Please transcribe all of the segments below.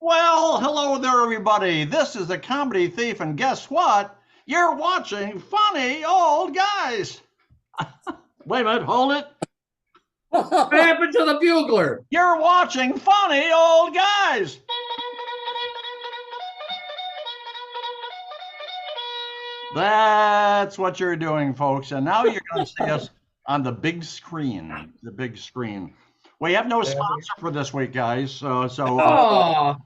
Well, hello there, everybody. This is the Comedy Thief, and guess what? You're watching funny old guys. Wait a minute, hold it. What happened to the bugler? You're watching funny old guys. That's what you're doing, folks. And now you're going to see us on the big screen. The big screen. We have no sponsor for this week, guys. Oh,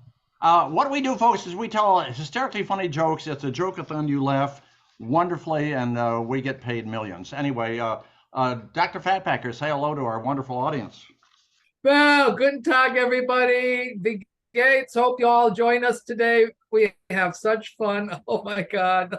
What we do, folks, is we tell hysterically funny jokes. It's a joke-a-thon. You laugh wonderfully, and we get paid millions. Anyway, Dr. Fatpacker, say hello to our wonderful audience. well, guten Tag, everybody. Big Gates. Hope you all join us today. We have such fun. Oh my God.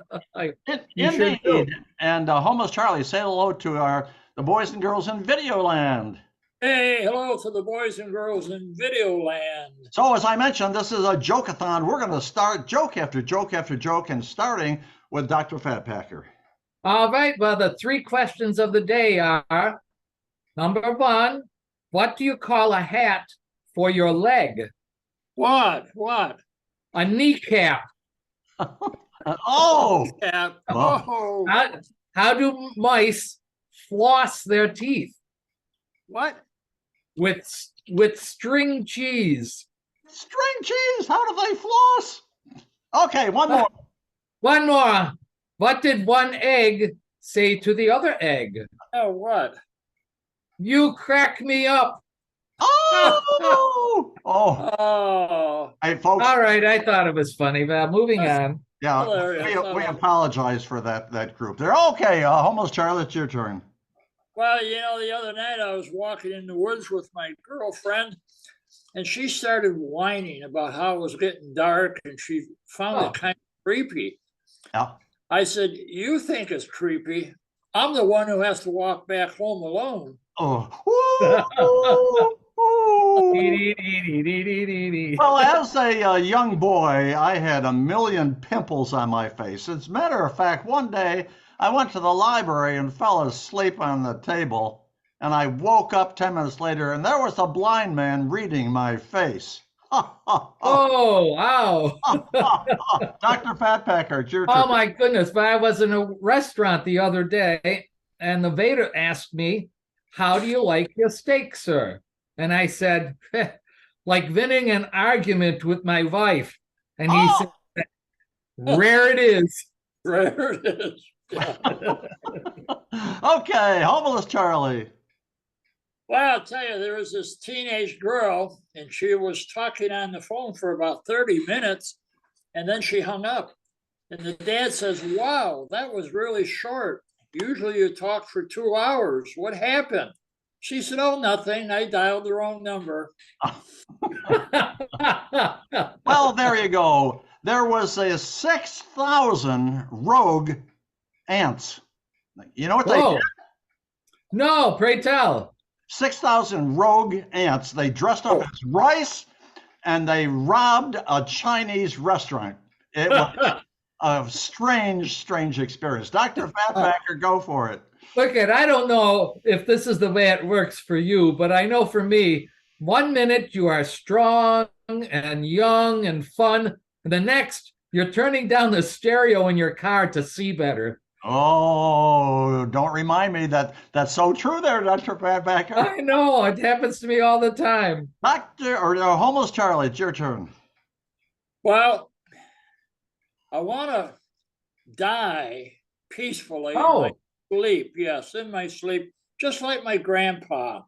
You should too. Indeed. And Homeless Charlie, say hello to the boys and girls in Videoland. Hey, hello to the boys and girls in Videoland. So, as I mentioned, this is a joke-a-thon. We're going to start joke after joke after joke, and starting with Dr. Fatpacker. All right. Well, the three questions of the day are, number one, what do you call a hat for your leg? What? A kneecap. Oh! Cap. Oh. Oh. How do mice floss their teeth? What? With string cheese. String cheese! How do they floss? Okay, one more. One more. What did one egg say to the other egg? Oh, what? You crack me up. Oh! Oh! Oh. Hey, folks. All right, I thought it was funny, but moving on. Yeah, Hilarious. we apologize for that group. They're okay. Homeless Charlie, it's your turn. Well, the other night I was walking in the woods with my girlfriend, and she started whining about how it was getting dark, and she found it kind of creepy. Yeah. I said, "You think it's creepy? I'm the one who has to walk back home alone." Oh. Well, as a young boy, I had a million pimples on my face. As a matter of fact, one day I went to the library and fell asleep on the table, and I woke up 10 minutes later, and there was a blind man reading my face. Oh, wow. Dr. Fatpacker, it's your turn. Oh, my goodness. But I was in a restaurant the other day, and the waiter asked me, how do you like your steak, sir? And I said, like winning an argument with my wife. And he said, rare it is. Rare it is. Okay, Homeless Charlie. Well, I'll tell you, there was this teenage girl, and she was talking on the phone for about 30 minutes, and then she hung up. And the dad says, wow, that was really short. Usually you talk for 2 hours. What happened? She said, oh, nothing. I dialed the wrong number. Well, there you go. There was a 6,000 rogue ants. You know what they did? No, pray tell. 6,000 rogue ants. They dressed up as rice, and they robbed a Chinese restaurant. It was a strange experience. Dr. Fatpacker, go for it. Look, I don't know if this is the way it works for you, but I know for me, 1 minute you are strong and young and fun, and the next you're turning down the stereo in your car to see better. Oh, don't remind me that's so true there, Dr. Fatpacker. I know, it happens to me all the time. Homeless Charlie, it's your turn. Well, I want to die peacefully in my sleep. Yes, in my sleep, just like my grandpa,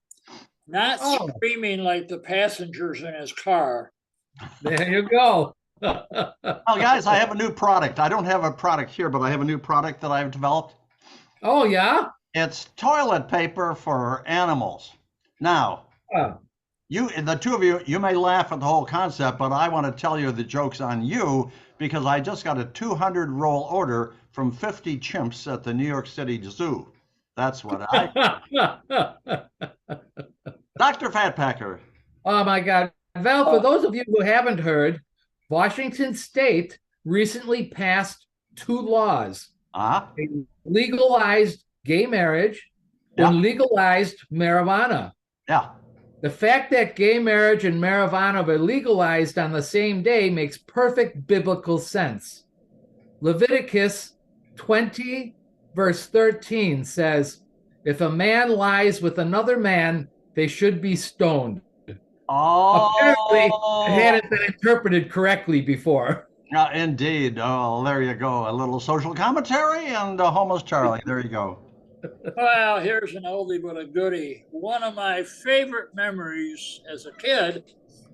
not screaming like the passengers in his car. There you go. Well, guys, I have a new product. I don't have a product here, but I have a new product that I've developed. Oh, yeah? It's toilet paper for animals. Now, the two of you, you may laugh at the whole concept, but I want to tell you the joke's on you because I just got a 200-roll order from 50 chimps at the New York City Zoo. That's what I... Dr. Fatpacker. Oh, my God. Well, for those of you who haven't heard, Washington State recently passed 2 laws. They legalized gay marriage and legalized marijuana. Yeah. The fact that gay marriage and marijuana were legalized on the same day makes perfect biblical sense. Leviticus 20, verse 13 says, if a man lies with another man, they should be stoned. Apparently, it hadn't been interpreted correctly before. Indeed. Oh, there you go. A little social commentary and Homeless Charlie. There you go. Well, here's an oldie but a goodie. One of my favorite memories as a kid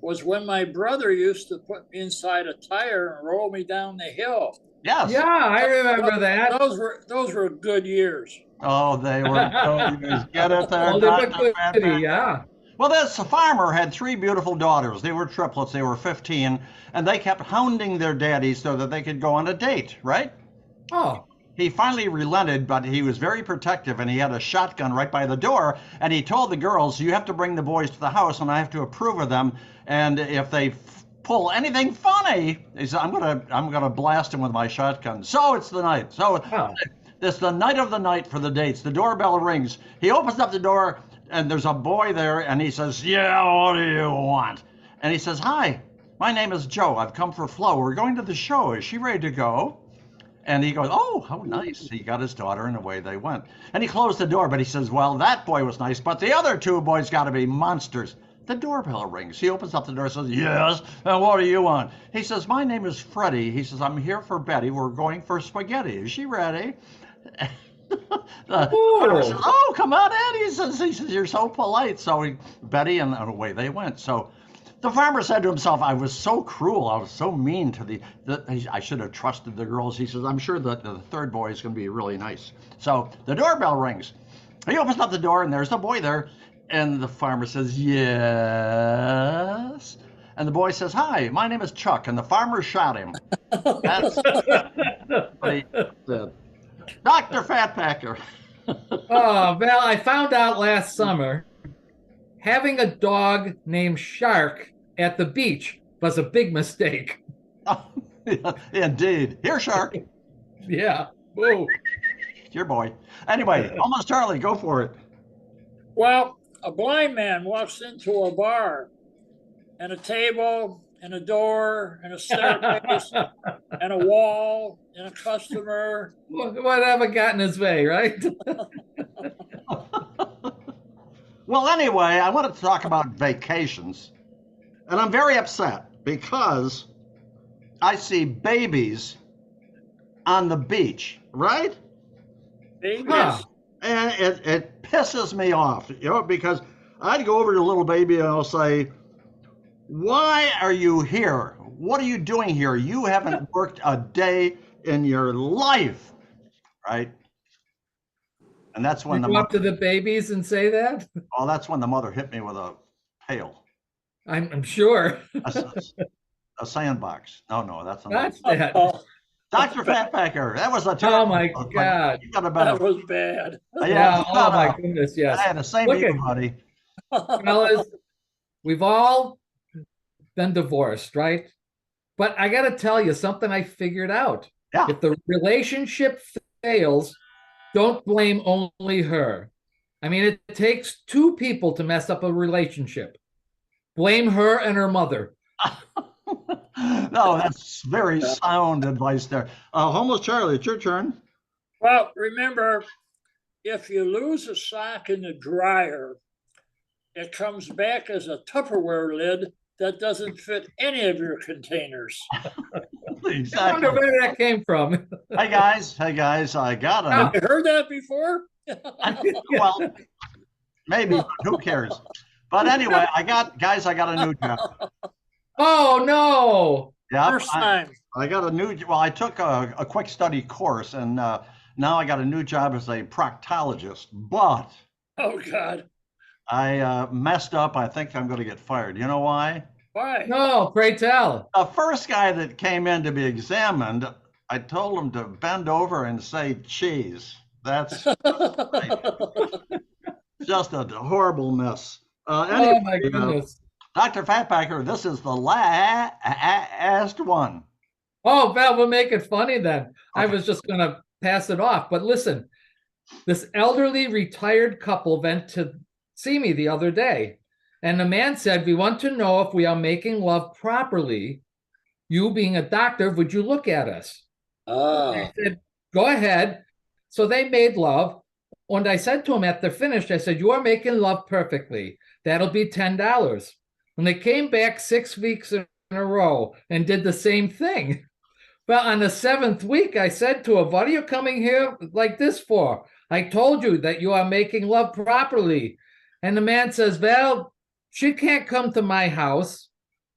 was when my brother used to put me inside a tire and roll me down the hill. Yes. Yeah, I remember that. Those were good years. Oh, they were good years. Get it there, Oh, Dr. goodie, yeah. Well, this farmer had 3 beautiful daughters. They were triplets. They were 15, and they kept hounding their daddy so that they could go on a date, right? Oh. He finally relented, but he was very protective, and he had a shotgun right by the door, and he told the girls, you have to bring the boys to the house, and I have to approve of them, and if they pull anything funny, he said, I'm gonna blast him with my shotgun. So it's the night. So it's the night of the night for the dates. The doorbell rings. He opens up the door, and there's a boy there, and he says, yeah, what do you want? And he says, hi, my name is Joe. I've come for Flo. We're going to the show. Is she ready to go? And he goes, oh, how nice. He got his daughter, and away they went. And he closed the door, but he says, well, that boy was nice, but the other 2 boys got to be monsters. The doorbell rings. He opens up the door and says, yes, and what do you want? He says, my name is Freddie. He says, I'm here for Betty. We're going for spaghetti. Is she ready? Says, oh, come on in. He says, you're so polite. So Betty, and away they went. So the farmer said to himself, I was so cruel. I was so mean to I should have trusted the girls. He says, I'm sure that the 3rd boy is going to be really nice. So the doorbell rings. He opens up the door, and there's the boy there. And the farmer says, yes. And the boy says, hi, my name is Chuck. And the farmer shot him. That's what he said. Dr. Fatpacker. Oh, well, I found out last summer having a dog named Shark at the beach was a big mistake. Yeah, indeed. Here, Shark. Yeah. Whoa. Your boy. Anyway, almost Charlie, go for it. Well, a blind man walks into a bar, and a table and a door and a staircase and a wall and a customer. Whatever got in his way, right? Well, anyway, I want to talk about vacations. And I'm very upset because I see babies on the beach, right? Babies? Huh. And it pisses me off, because I'd go over to a little baby and I'll say, why are you here? What are you doing here? You haven't worked a day in your life, right? And that's when you go up to the babies and say that? Oh, that's when the mother hit me with a pail. I'm sure. A sandbox. No, that's not. That's that. Dr. Fatpacker, that was a terrible. Oh my God. You got a better. That was bad. Yeah, oh my goodness, yes. I had the same deal, buddy. Fellas, we've all been divorced, right? But I got to tell you something I figured out. Yeah. If the relationship fails, don't blame only her. I mean, it takes 2 people to mess up a relationship. Blame her and her mother. No, that's very sound advice there. Homeless Charlie, it's your turn. Well, remember, if you lose a sock in the dryer, it comes back as a Tupperware lid that doesn't fit any of your containers. Exactly. I wonder where that came from. Hey guys, I got it. Have you heard that before? Well, maybe, but who cares? But anyway, I got a new job. Oh no! Yeah, First time. I got a new. Well, I took a quick study course, and now I got a new job as a proctologist. But Oh God. I messed up. I think I'm going to get fired. You know why? Why? No, pray tell. The first guy that came in to be examined, I told him to bend over and say cheese. That's just a horrible mess. Anyway, Oh my goodness. Dr. Fatpacker, this is the last one. Oh, well, we'll make it funny then. Okay. I was just going to pass it off. But listen, this elderly retired couple went to see me the other day. And the man said, we want to know if we are making love properly. You being a doctor, would you look at us? I said, go ahead. So they made love. And I said to him after finished, I said, you are making love perfectly. That'll be $10. And they came back 6 weeks in a row and did the same thing. Well, on the 7th week, I said to him, what are you coming here like this for? I told you that you are making love properly. And the man says, well, she can't come to my house,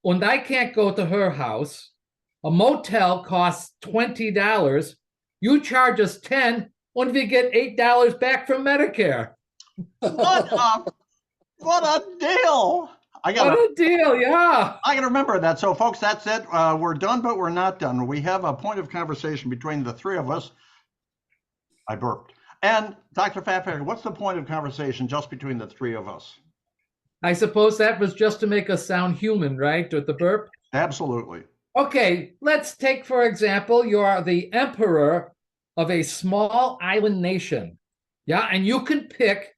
and I can't go to her house. A motel costs $20. You charge us $10, and we get $8 back from Medicare. What a deal! What a deal, yeah. I gotta remember that. So, folks, that's it. We're done, but we're not done. We have a point of conversation between the three of us. I burped. And Dr. Fatpacker, what's the point of conversation just between the three of us? I suppose that was just to make us sound human, right? With the burp? Absolutely. Okay, let's take, for example, you are the emperor of a small island nation. Yeah, and you can pick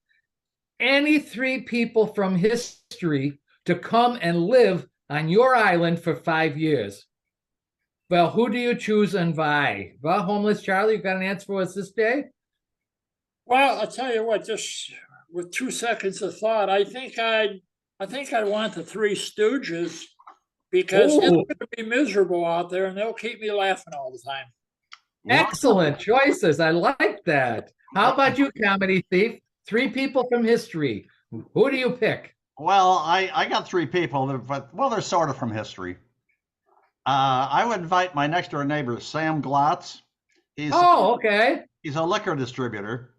any 3 people from history to come and live on your island for 5 years. Well, who do you choose and why? Well, Homeless Charlie, you got an answer for us this day? Well, I'll tell you what, just with 2 seconds of thought, I think I'd want the Three Stooges, because it's going to be miserable out there and they'll keep me laughing all the time. Excellent choices. I like that. How about you, Comedy Thief? 3 people from history. Who do you pick? Well, I got 3 people, but well, they're sort of from history. I would invite my next door neighbor, Sam Glotz. Okay. He's a liquor distributor.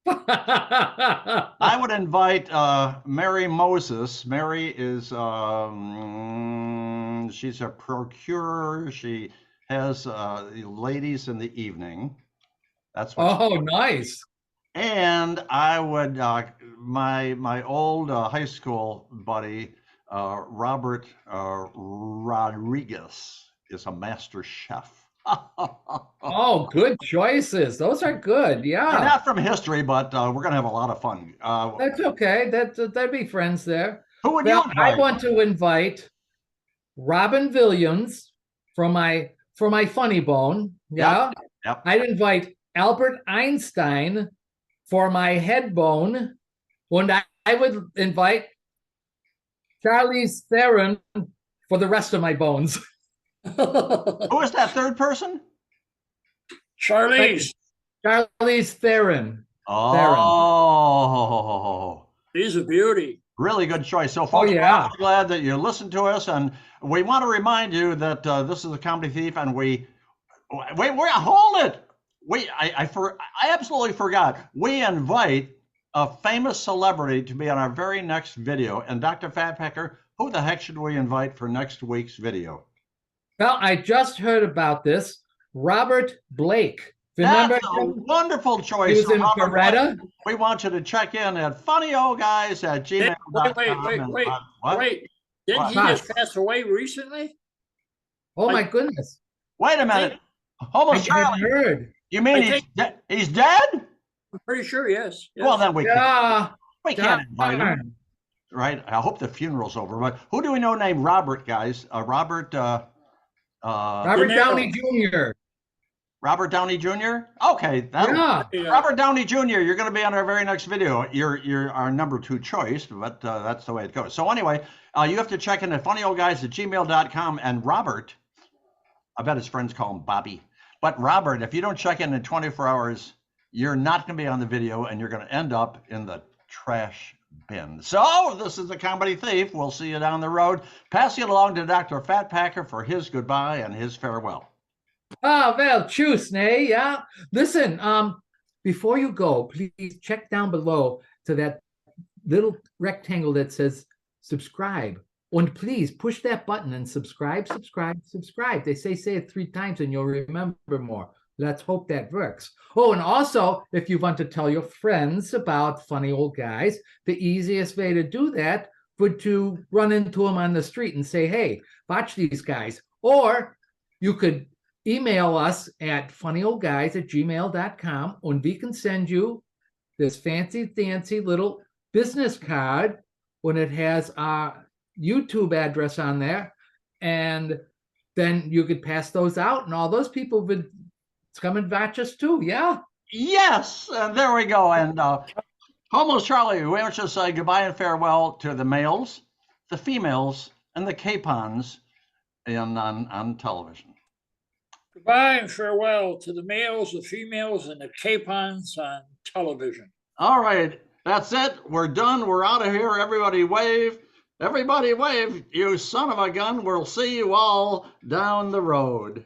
I would invite Mary Moses. Mary is she's a procurer. She has ladies in the evening. That's what. Nice. And I would my old high school buddy Robert Rodriguez is a master chef. Oh, good choices. Those are good. Yeah. They're not from history, but we're gonna have a lot of fun. That's okay. That'd be friends there. Who would you invite? I want to invite Robin Williams for my funny bone. Yeah. Yep. I'd invite Albert Einstein for my head bone. And I would invite Charlize Theron for the rest of my bones. Who is that third person? Charlize Theron. Oh, she's a beauty. Really good choice. So, folks, we're glad that you listened to us, and we want to remind you that this is a Comedy Thief, and we hold it. I absolutely forgot. We invite a famous celebrity to be on our very next video. And Dr. Fatpacker, who the heck should we invite for next week's video? Well, I just heard about this. Robert Blake. Remember That's a wonderful choice. He was in Beretta. We want you to check in at funnyoldguys@gmail.com. Wait. Didn't he just pass away recently? Oh, my goodness. Wait a minute. Almost Charlie. Heard. You mean he's dead? I'm pretty sure, yes. Well, then we can't invite him. Right? I hope the funeral's over. But who do we know named Robert, guys? Robert Downey Jr. Robert Downey Jr.? Okay. Robert Downey Jr., you're going to be on our very next video. You're our number 2 choice, but that's the way it goes. So anyway, you have to check in at funnyoldguys@gmail.com. And Robert, I bet his friends call him Bobby. But Robert, if you don't check in 24 hours, you're not going to be on the video, and you're going to end up in the trash bin. So this is the Comedy Thief. We'll see you down the road. Passing it along to Dr. Fatpacker for his goodbye and his farewell. Well, tschüss, ne? Yeah. Listen, before you go, please check down below to that little rectangle that says subscribe. And please push that button and subscribe. They say it 3 times and you'll remember more. Let's hope that works. Oh, and also, if you want to tell your friends about Funny Old Guys, the easiest way to do that would to run into them on the street and say, hey, watch these guys. Or you could email us at funnyoldguys@gmail.com, and we can send you this fancy little business card when it has our YouTube address on there, and then you could pass those out, and all those people would come and watch us too. Yeah. Yes, and there we go. And Homeless Charlie, we want you to say goodbye and farewell to the males, the females, and the capons on television. Goodbye and farewell to the males, the females, and the capons on television. All right, that's it. We're done. We're out of here. Everybody wave. Everybody wave. You son of a gun. We'll see you all down the road.